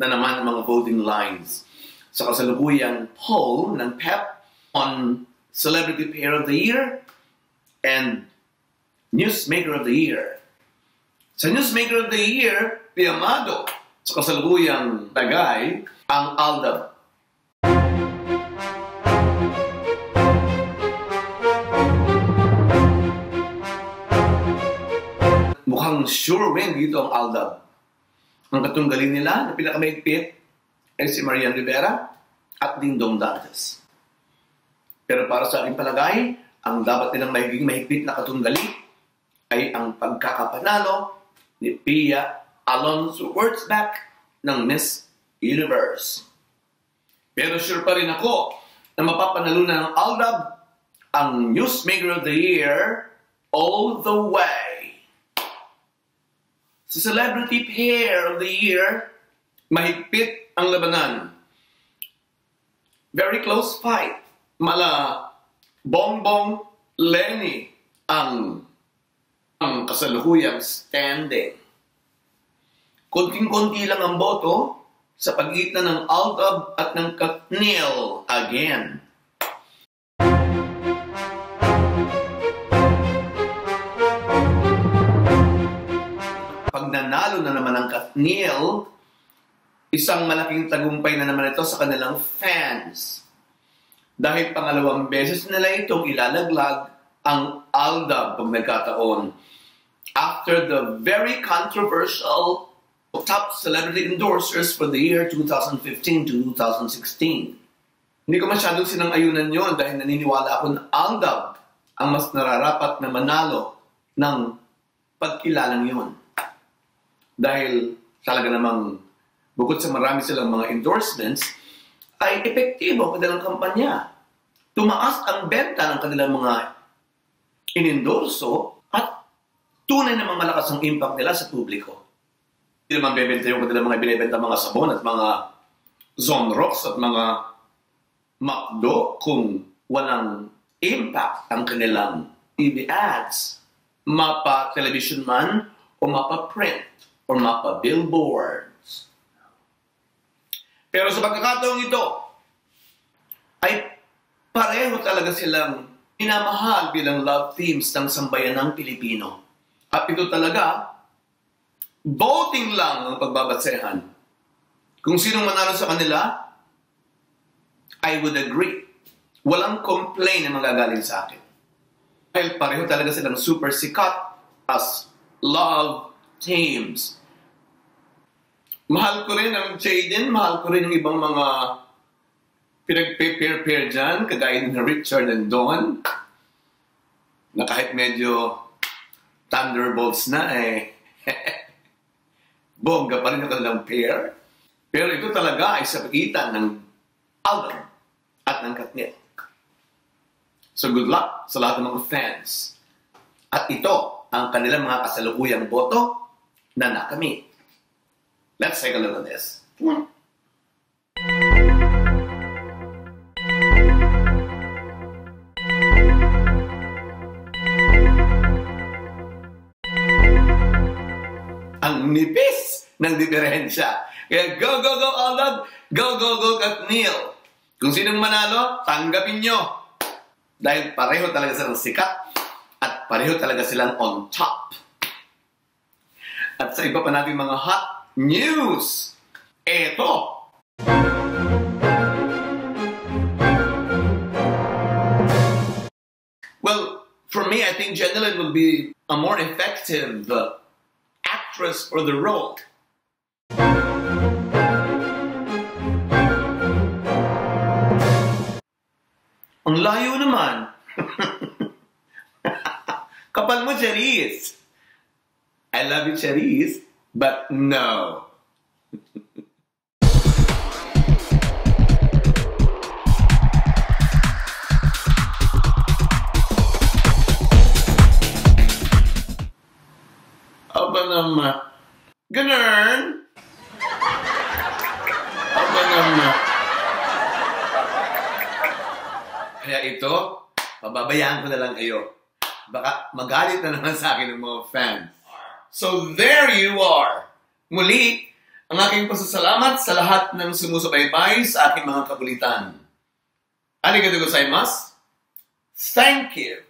na naman ang mga voting lines sa kasalukuyang poll ng PEP on Celebrity Pair of the Year and Newsmaker of the Year. Sa Newsmaker of the Year, piyamado sa kasalukuyang tagay ang Aldab. Mukhang sure win dito ang Aldab. Ang katunggalin nila na pinakamaigpit ay si Marian Rivera at Dingdong Dantes. Pero para sa aking palagay, ang dapat nilang magiging mahigpit na katunggali ay ang pagkakapanalo ni Pia Alonso Wurtzbach ng Miss Universe. Pero sure pa rin ako na mapapanalunan ng Aldab ang Newsmaker of the Year all the way. Sa Celebrity Pair of the Year, mahigpit ang labanan. Very close fight. Mala Bongbong Lenny ang kasalukuyang standing. Konting-konti lang ang boto sa pagitan ng Aldab at ng Katniel again. Pag nanalo na naman ang Katniel, isang malaking tagumpay na naman ito sa kanilang fans. Dahil pangalawang beses nila itong ilalaglag ang Aldab pag nagkataon. After the very controversial top celebrity endorsers for the year 2015 to 2016. Hindi ko masyadong sinang-ayunan yun dahil naniniwala ako na Aldab ang mas nararapat na manalo ng pagkilalang yun. Dahil talaga namang bukod sa marami silang mga endorsements, ay epektibo ang kanilang kampanya. Tumaas ang benta ng kanilang mga inendorso at tunay namang malakas ang impact nila sa publiko. Hindi naman bebenta yung kanilang mga binibenta mga sabon at mga Zonrox at mga McDo kung walang impact ang kanilang TV ads. Mapa television man o mapa print o mapa billboards. Pero sa pagkakataong ito, ay pareho talaga silang minamahal bilang love themes ng sambayanang Pilipino. At ito talaga, voting lang ang pagbabatsehan. Kung sinong manalo sa kanila, I would agree. Walang complaint na magagaling sa akin. Dahil pareho talaga silang super sikat as love teams. Mahal ko rin ang Jaden, mahal ko rin ang ibang mga pinag-pair dyan, kagaya ni Richard and Dawn, na kahit medyo Thunderbolts na bongga pa rin ang kanilang pair. Pero ito talaga ay sa pagitan ng Aldab at ng Katniel. So good luck sa lahat ng mga fans. At ito ang kanilang mga kasalukuyang boto na nakamit. Let's take a look at this. Ang nipis ng diferensya. Kaya go, go, go, Aldab! Go, go, go, Katniel! Kung sinong manalo, tanggapin nyo. Dahil pareho talaga silang sikat at pareho talaga silang on top. At sa iba pa natin mga hot news, eto. Well, for me, I think Jenilyn will be a more effective actress for the role. Ang layo naman. Kapal mo, Charis. I love you, Charis, but no. Aba naman. Ganun. Aba naman. Kaya ito, pababayaan ko na lang kayo. Baka magalit na naman sa akin ng mga fans. So there you are. Muli, ang aking pasasalamat sa lahat ng sumusubaybay sa aking mga kakulitan. Arigatou gozaimasu. Thank you.